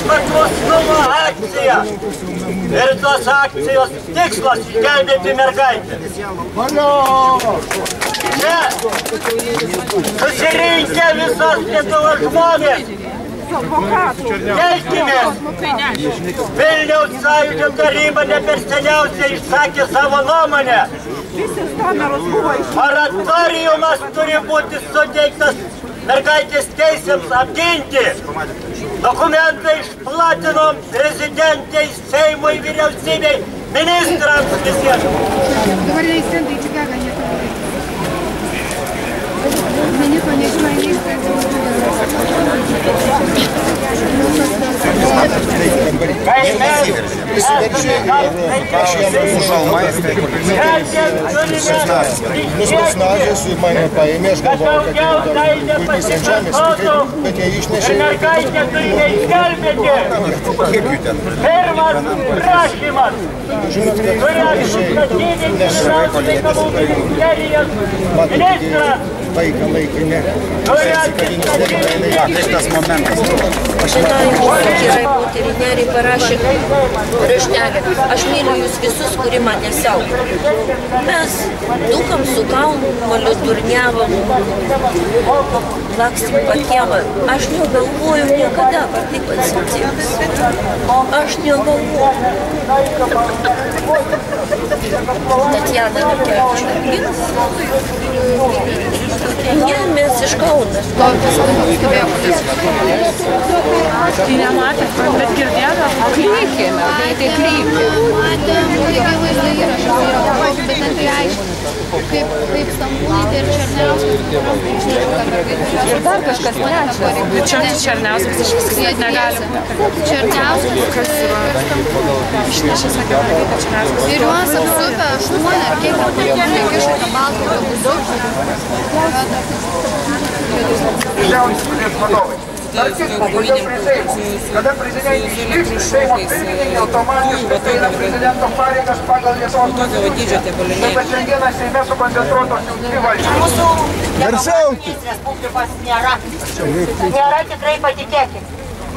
Paklusnumo akcija. Ir tos akcijos tikslas išgelbėti mergaitę. Čia susirinkę visos Lietuvos žmonės. Kelkimės. Vilniaus sąjūdžio taryba ne per seniausiai išsakė savo nuomonę. Moratoriumas turi būti suteiktas mergaitės teisėms apginti. Dokumentą išplatinom prezidentei, Seimui, vyriausybei, ministrams visiems. Vaiką laikinė. Tas momentas. Vyrai moteriniai parašė raštelį. Aš myliu jūs visus, kurie mane saugo. Mes dukam su kalnu, durniavom, laksim pakėvą. Aš negalvoju niekada, kad taip atsitiks. Aš negalvoju. Tatjana Mikėvičiūtė. Ne, mes iš Kauno. Tai nematėt, bet girdėdam, klykėme, tai klykė. Matėm, lygiai vaizdo įrašas yra pavyzdžiui, bet net tai aišku, kaip Stankūnaitė ir Černiauskas. Ir dar kažkas trečias. Čia Černiauskas iš viskas negali. Černiauskas ir Stankūnaitė. Išnešė, sakė, kad Černiauskas. Ir juos apsupę 8 ar kiek pagrindinė kišo tą baltą autobusu. Kada prezidentė išliks, Seimo pirmininkė automatiškai eina prezidento pareigas pagal Lietuvos konstituciją. Taip pat šiandieną Seime sukoncentruotos jau 2 valdžios. Mūsų demokratinės respublikos nėra. Nėra, tikrai patikėkit.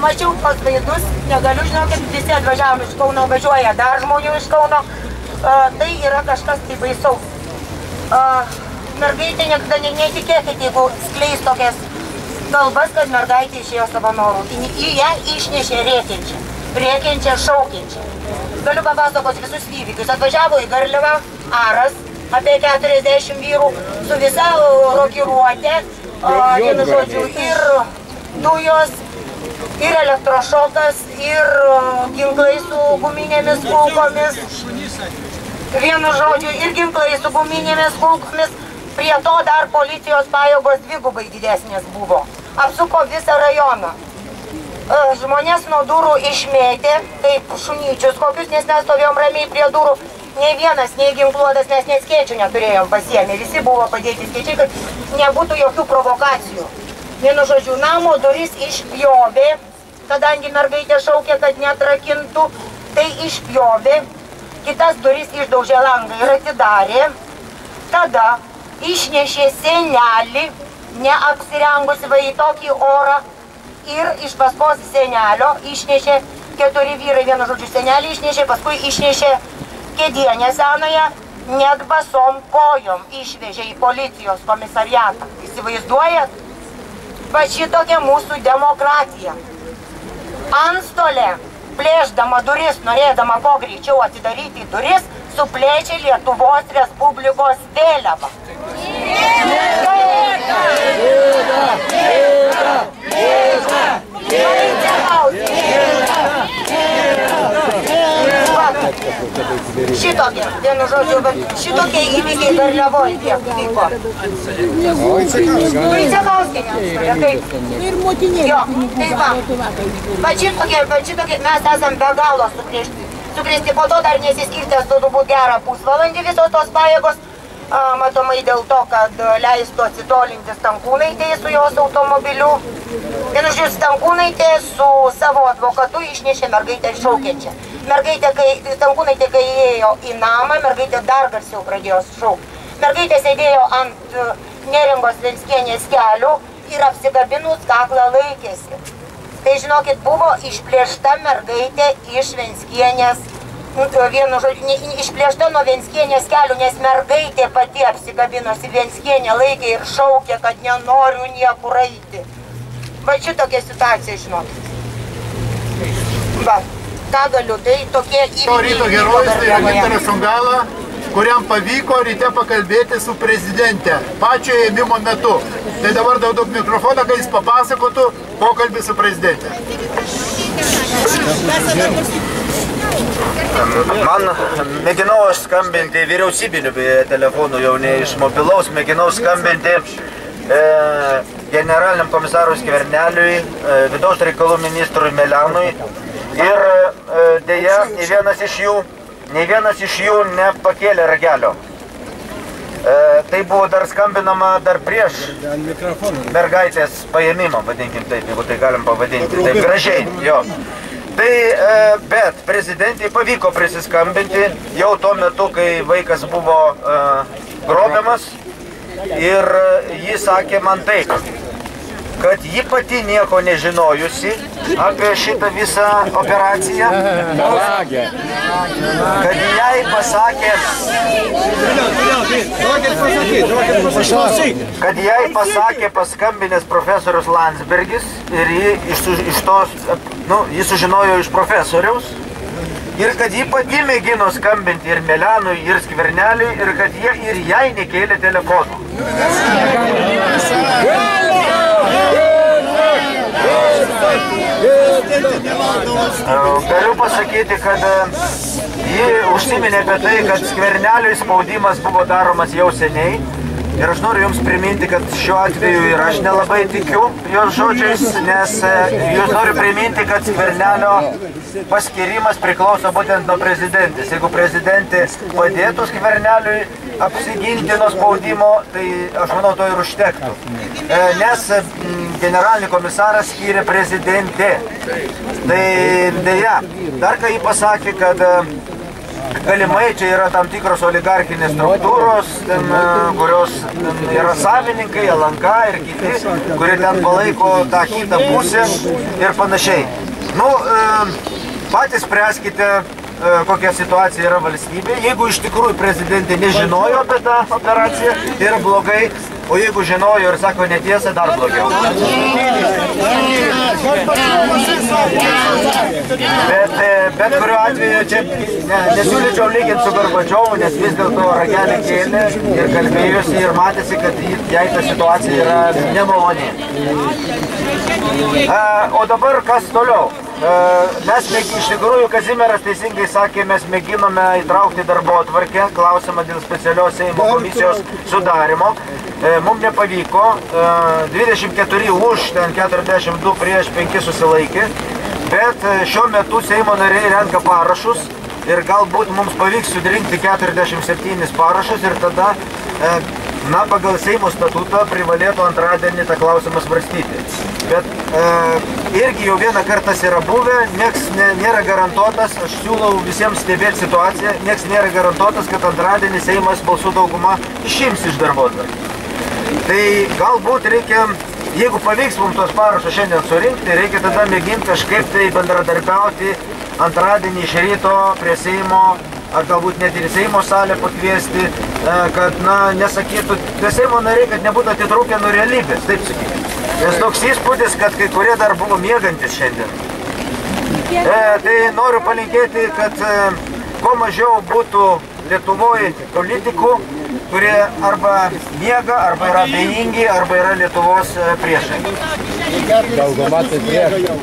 Mačiau tos vaizdus, negaliu žinokit, visi atvažiavom iš Kauno, važiuoja dar žmonių iš Kauno. Tai yra kažkas tai baisaus. Mergaitė niekada netikėkit, jeigu skleis tokias kalbas, kad mergaitė išėjo savo norų. Į ją išnešė rėkiančią, šaukiančią. Galiu papasakoti visus įvykius. Atvažiavo į Garliavą Aras, apie 40 vyrų, su visa rokiruotė, vienu žodžiu, ir dujos, ir elektrošokas, ir ginklai su guminėmis kulkomis. Vienu žodžiu, ir ginklai su guminėmis kulkomis. Prie to dar policijos pajėgos dvigubai didesnės buvo. Apsuko visą rajoną. Žmonės nuo durų išmėtė, kaip šunyčius kokius, nes mes stovėjom ramiai prie durų. Nei vienas, nei ginkluotas, nes net skėčių neturėjom pasiėmę. Visi buvo padėti skėčiai, kad nebūtų jokių provokacijų. Vienu žodžiu, namo duris išpjovė, kadangi mergaitė šaukė, kad neatrakintų, tai išpjovė. Kitas duris išdaužė langą ir atidarė. Tada išnešė senelį, neapsirengusi va į tokį orą, ir iš paskos senelio išnešė 4 vyrai, vienu žodžiu senelį išnešė, paskui išnešė kėdienę senąją, net basom kojom išvežė į policijos komisariatą. Įsivaizduojat? Va šitokia mūsų demokratija. Antstolė, plėšdama duris, norėdama kuo greičiau atidaryti duris, suplėčia Lietuvos Respublikos vėliavą. Šitokie, vienu žodžiu, šitokie įvykiai Garliavoje tiek vyko. Vaicekauskienė. Ir motinėlė. Jo, tai va. Va šitokie, mes esam be galo sukrėsti, po to dar nesiskirtęs turbūt gerą pusvalandį visos tos pajėgos, matomai dėl to, kad leistų atsitolinti Stankūnaitė su jos automobiliu. Vienu žodžiu, Stankūnaitė su savo advokatu išnešė mergaitę šaukiančią. Stankūnaitė, kai įėjo į namą, mergaitė dar garsiau pradėjo šaukti. Mergaitė sėdėjo ant Neringos Venckienės kelių ir apsigabinus kaklą laikėsi. Tai žinokit, buvo išplėšta mergaitė iš Venckienės, vienu žodžiu, išplėšta nuo Venckienės kelių, nes mergaitė pati apsigabinosi, Venckienė laikė ir šaukė, kad nenoriu niekur eiti. Va šitokia situacija, žinokit. Va, ką galiu, tai tokie įvykiai. Ryto herojus tai yra Gintaras Songaila, kuriam pavyko ryte pakalbėti su prezidente pačio ėmimo metu. Tai dabar duodu mikrofoną, kad jis papasakotų pokalbį su prezidente. Man mėginau aš skambinti vyriausybiniu telefonu, jau ne iš mobilaus, mėginau skambinti generaliniam komisarui Skverneliui, vidaus reikalų ministrui Melianui ir dėja, nei vienas iš jų nepakėlė ragelio. Tai buvo dar skambinama dar prieš mergaitės paėmimą, vadinkim taip, jeigu tai galim pavadinti, taip gražiai, jo. Tai, bet prezidentai pavyko prisiskambinti jau tuo metu, kai vaikas buvo grobiamas ir ji sakė man taip, kad ji pati nieko nežinojusi apie šitą visą operaciją, kad jai pasakė paskambinęs profesorius Landsbergis ir ji sužinojo iš profesoriaus ir kad ji pati mėgino skambinti ir Melianui, ir Skverneliui ir kad jie ir jai nekėlė telefonų. Galiu pasakyti, kad ji užsiminė apie tai, kad Skverneliui spaudimas buvo daromas jau seniai. Ir aš noriu jums priminti, kad šiuo atveju ir aš nelabai tikiu jos žodžiais, nes jūs noriu priminti, kad Skvernelio paskirimas priklauso būtent nuo prezidentės. Jeigu prezidentė padėtų Skverneliui apsiginti nuo spaudimo, tai aš manau to ir užtektų. Nes generalinį komisarą skyrė prezidentė. Tai dėja, dar ką jį pasakė, kad galimai čia yra tam tikros oligarkinės struktūros, kurios yra savininkai, LNK ir kiti, kurie ten palaiko tą kitą pusę ir panašiai. Nu, patys spręskite, kokia situacija yra valstybė. Jeigu iš tikrųjų prezidentė nežinojo apie tą operaciją, tai yra blogai, o jeigu žinojo ir sako netiesą, dar blogiau. Bet kuriuo atveju čia nesiūlyčiau lyginti su Gorbačiovu, nes vis dėlto ragelį kėlė ir kalbėjusi ir matėsi, kad jai ta situacija yra nemaloni. O dabar kas toliau? Mes iš tikrųjų, Kazimieras teisingai sakė, mes mėginome įtraukti darbotvarkę, klausimą dėl specialios Seimo komisijos sudarimo. Mums nepavyko, 24 už, ten 42 prieš 5 susilaikė, bet šiuo metu Seimo nariai renka parašus ir galbūt mums pavyks sudrinkti 47 parašus ir tada, na, pagal Seimo statutą privalėtų antradienį tą klausimą svarstyti. Bet irgi jau vieną kartą yra buvę, nieks nėra garantuotas, aš siūlau visiems stebėti situaciją, nieks nėra garantuotas, kad antradienį Seimas balsų dauguma išims iš darbotvarkės. Tai galbūt reikia, jeigu pavyks mums tos parašus šiandien surinkti, reikia tada mėginti kažkaip tai bendradarbiauti antradienį iš ryto prie Seimo, ar galbūt net ir Seimo salę pakviesti, kad, na, nesakytų prie Seimo nariai, kad nebūtų atitrūkę nuo realybės, taip sakyti. Nes toks įspūdis, kad kai kurie dar buvo miegantis šiandien. Tai noriu palinkėti, kad kuo mažiau būtų Lietuvoje politikų, kurie arba miega, arba yra abejingi, arba yra Lietuvos priešai. Dauguma tai priešai.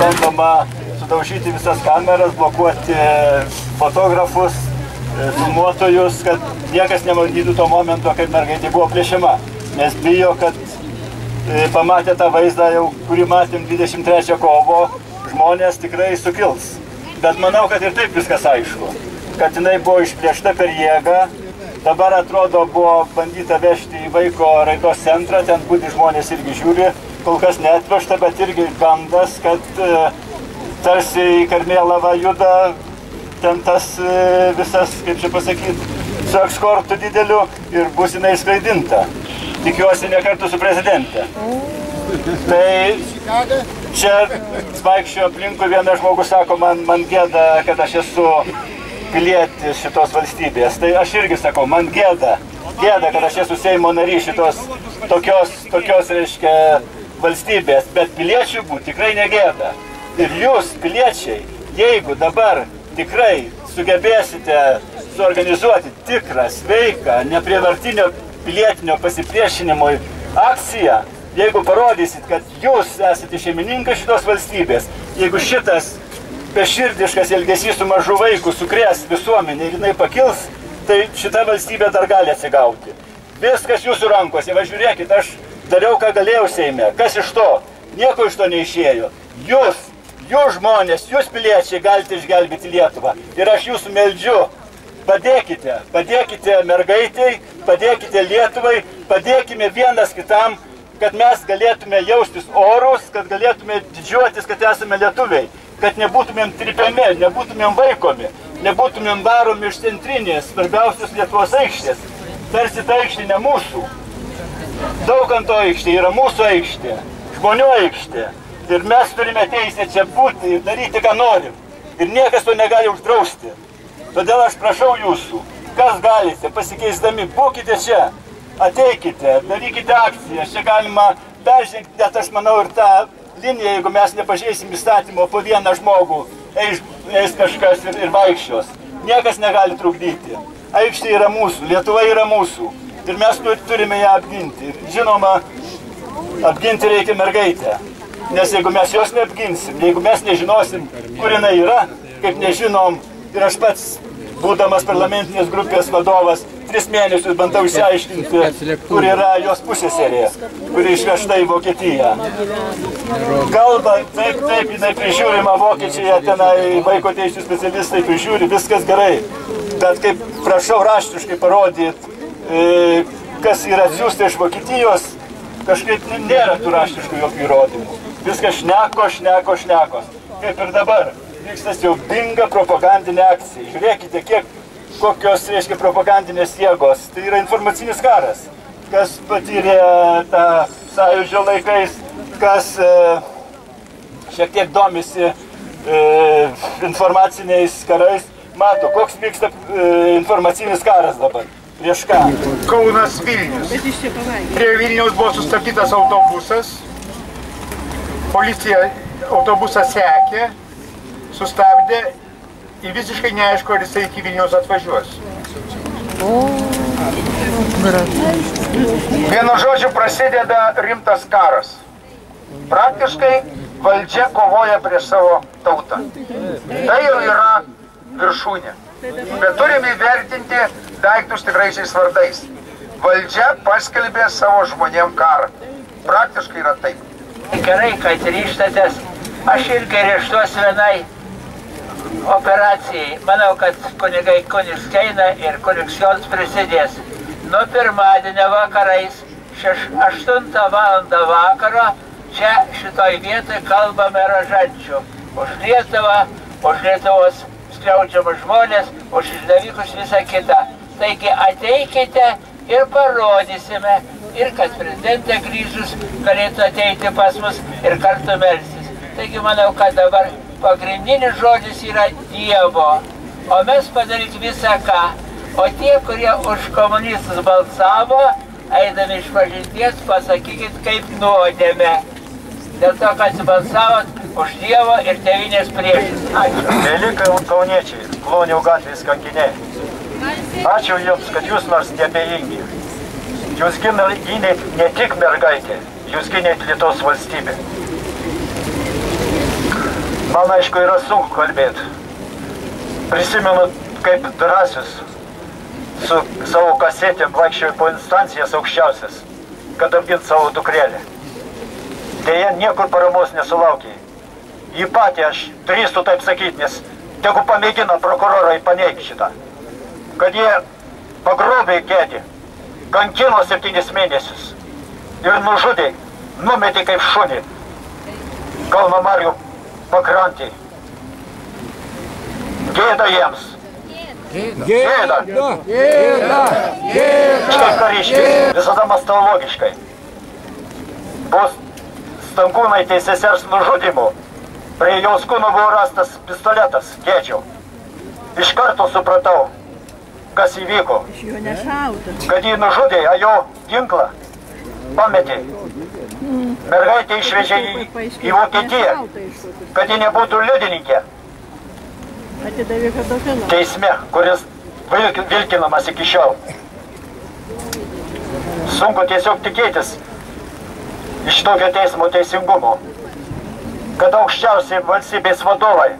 Bandoma sudaužyti visas kameras, blokuoti fotografus, filmuotojus, kad niekas nematytų to momento, kai mergaitė buvo plėšiama. Nes bijo, kad pamatę tą vaizdą, jau, kurį matėm 23 kovo, žmonės tikrai sukils. Bet manau, kad ir taip viskas aišku. Kad jinai buvo išplėšta per jėgą, dabar atrodo buvo bandyta vežti į vaiko raidos centrą, ten būti žmonės irgi žiūri, kol kas neatvežta, bet irgi gandas, kad tarsi į Karmėlavą juda ten tas visas, kaip čia pasakyti, su ekskortu dideliu ir bus jinai skraidinta. Tikiuosi ne kartu su prezidente. Tai čia vaikščio aplinkui vienas žmogus sako, man gėda, kad aš esu pilietis šitos valstybės. Tai aš irgi sakau, man gėda, kad aš esu Seimo narys šitos tokios reiškia valstybės, bet piliečių būti tikrai negėda. Ir jūs, piliečiai, jeigu dabar tikrai sugebėsite suorganizuoti tikrą, sveiką, neprievartinio pilietinio pasipriešinimui akciją, jeigu parodysit, kad jūs esate šeimininkai šitos valstybės, jeigu šitas beširdiškas elgesys su mažu vaiku sukrės visuomenė ir jinai pakils, tai šita valstybė dar gali atsigauti. Viskas jūsų rankose, va žiūrėkit, aš dariau, ką galėjau Seime. Kas iš to? Nieko iš to neišėjo. Jūs žmonės, jūs piliečiai galite išgelbėti Lietuvą. Ir aš jūsų meldžiu, padėkite mergaitei, padėkite Lietuvai, padėkime vienas kitam, kad mes galėtume jaustis orus, kad galėtume didžiuotis, kad esame lietuviai, kad nebūtumėm tripiami, nebūtumėm vaikomi, nebūtumėm varomi iš centrinės, svarbiausios Lietuvos aikštės. Tarsi ta aikštė ne mūsų. Daukanto aikštė yra mūsų aikštė, žmonių aikštė. Ir mes turime teisę čia būti ir daryti, ką norim. Ir niekas to negali uždrausti. Todėl aš prašau jūsų, kas galite, pasikeisdami, būkite čia, ateikite, darykite akcijas. Čia galima peržengti, net aš manau, ir tą liniją, jeigu mes nepažeisim įstatymo, po vieną žmogų eis kažkas ir vaikščios. Niekas negali trukdyti. Aikštė yra mūsų, Lietuva yra mūsų. Ir mes turime ją apginti. Ir žinoma, apginti reikia mergaitę. Nes jeigu mes jos neapginsim, jeigu mes nežinosim, kur jinai yra, kaip nežinom, ir aš pats, būdamas parlamentinės grupės vadovas, 3 mėnesius bandau išsiaiškinti, kur yra jos pusseserė, kuri išvežta į Vokietiją. Kalba, taip, jinai prižiūrima Vokiečiai, tenai vaiko teisių specialistai prižiūri, viskas gerai. Bet kaip prašau raštiškai parodyti, kas yra atsiųsta iš Vokietijos, kažkaip nėra tų raštiškų jokių įrodymų. Viskas šnekos. Kaip ir dabar vyksta siaubinga propagandinė akcija. Žiūrėkite, kokios, reiškia, propagandinės jėgos. Tai yra informacinis karas. Kas patyrė tą sąjūdžio laikais, kas šiek tiek domisi informaciniais karais, mato, koks vyksta informacinis karas dabar. Prieš ką? Kaunas Vilnius. Prie Vilniaus buvo sustabdytas autobusas. Policija autobusą sekė, sustabdė ir visiškai neaišku, ar jisai iki Vilniaus atvažiuos. Vienu žodžiu prasideda rimtas karas. Praktiškai valdžia kovoja prieš savo tautą. Tai jau yra viršūnė. Bet turime įvertinti daiktus tikraisiais vardais. Valdžia paskelbė savo žmonėm karą. Praktiškai yra taip. Gerai, kad ryžtatės. Aš irgi ryžtuosi vienai operacijai. Manau, kad kunigai Kunigskeina ir Kunigsjonas prisidės. Nuo pirmadienio vakarais 8 valandą vakaro čia šitoj vietoj kalbame rožančių. Už Lietuvą, už Lietuvos skriaudžiamus žmonės, už išdavikus visą kitą. Taigi ateikite ir parodysime, ir kad prezidentė grįžus galėtų ateiti pas mus ir kartu melsis. Taigi manau, kad dabar pagrindinis žodis yra Dievo, o mes padaryti visą ką. O tie, kurie už komunistus balsavo, eidami iš pažinties, pasakykit kaip nuodėmė. Dėl to, kad balsavot už Dievo ir tėvynės priešus. Ačiū. Mėly kauniečiai, Klonių gatvės kankiniai. Ačiū Jums, kad Jūs nors neabejingi. Jūs gynėt ne tik mergaitę, Jūs gynėt Lietuvos valstybę. Man aišku yra sunku kalbėti. Prisimenu, kaip drąsius su savo kasetėm vaikščiojo po instancijas aukščiausias, kad apgint savo dukrelę. Deja, niekur paramos nesulaukė. Jį patį aš drįstu taip sakyti, nes tegu pamėgina prokurorai paneigti šitą. Kad jie pagrobė Kedį, kankino 7 mėnesius ir nužudė, numetė kaip šunį Kauno marių pakrantį. Gėda jiems. Gėda. Šitai kariškiai visada mąstau logiškai. Bus Stankūnaitės sesers nužudymu. Prie jos kūno buvo rastas pistoletas, Gėdžiau. Iš karto supratau, kas įvyko. Kad jį nužudė, o jo ginklą pametė. Mergaitė išvežė į Vokietiją, kad ji nebūtų liudininkė. Teisme, kuris vilkinamas iki šiol. Sunku tiesiog tikėtis iš tokio teismo teisingumo, kad aukščiausiai valstybės vadovai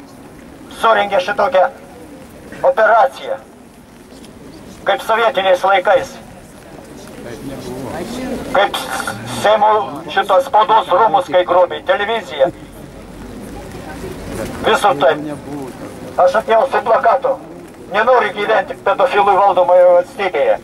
surengė šitokią operaciją, kaip sovietiniais laikais, kaip Seimo šitos spaudos rūmus, kai grobė televizija. Visur taip. Aš atėjau su plakatu. Nenoriu gyventi pedofilui valdomoje valstybėje.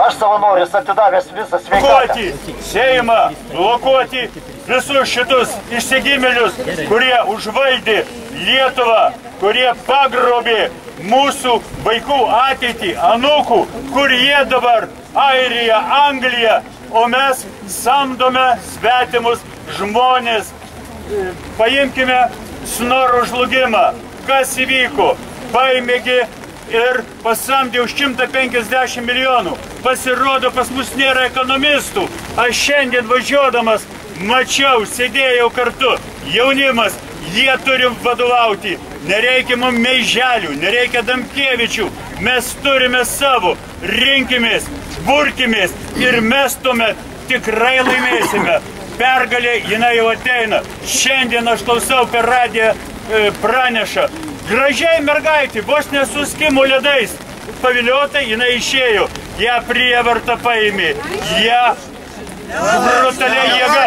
Aš savanoris atidavęs visą sveikatą. Blokuoti Seimą, blokuoti visus šitus išsigimėlius, kurie užvaldė Lietuvą, kurie pagrobė mūsų vaikų ateitį, anūkų, kur jie dabar Airija, Anglija, o mes samdome svetimus žmonės. Paimkime Snoro žlugimą. Kas įvyko? Paėmėgi ir pasamdė už 150 milijonų. Pasirodo, pas mus nėra ekonomistų. Aš šiandien važiuodamas mačiau, sėdėjau kartu. Jaunimas, jie turi vadovauti. Nereikia mums Meiželių, nereikia Damkevičių. Mes turime savo. Rinkimės, burkimės ir mes tuomet tikrai laimėsime. Pergalė, jinai jau ateina. Šiandien aš klausau per radiją praneša. Gražiai mergaitė, vos nesuskimo ledais. Paviliota, jinai išėjo. Ją prievarta paėmė. Ją brutaliai jėga.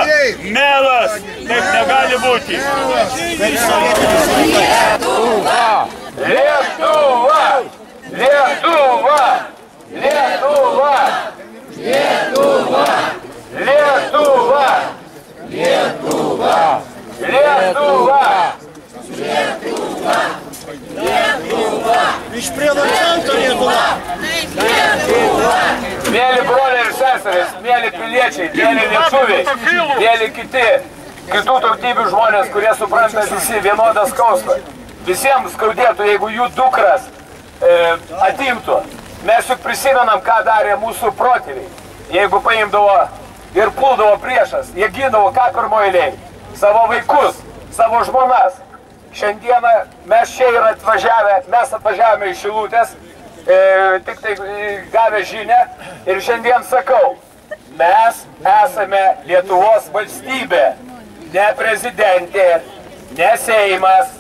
Melas. Taip negali būti. Lietuva! Lietuva! Lietuva! Lietuva! Lietuva! Lietuva! Lietuva! Lietuva! Lietuva! Lietuva! Iš prievartauto Lietuva! Mėly broliai ir seserys, mėly piliečiai, mėly lietuviai, mėly kitų tautybių žmonės, kurie supranta visi vienodą skausmą. Visiems skaudėtų, jeigu jų dukras atimtų. Mes juk prisimenam, ką darė mūsų protėviai. Jeigu paimdavo ir puldavo priešas, jie gindavo ką pirmoiliai, savo vaikus, savo žmonas. Šiandieną mes čia ir atvažiavome iš Šilutės, tik tai gavę žinią ir šiandien sakau, mes esame Lietuvos valstybė, ne prezidentė, ne Seimas,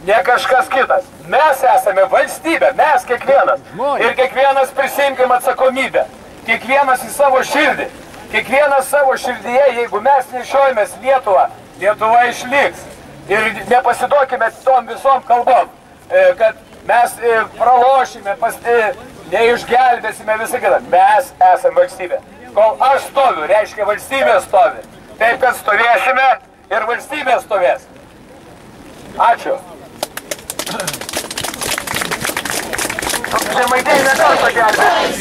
ne kažkas kitas. Mes esame valstybė, mes kiekvienas. Ir kiekvienas prisimkim atsakomybę, kiekvienas į savo širdį. Kiekvienas savo širdyje, jeigu mes nešiojamės Lietuvą, Lietuva išliks. Ir nepasiduokime tom visom kalbom, kad mes pralošime, neišgelbėsime visą kitą. Mes esame valstybė. Kol aš stoviu, reiškia valstybė stovi. Taip, kad stovėsime ir valstybė stovės. Ačiū. Žemaitė nekartą gelbės.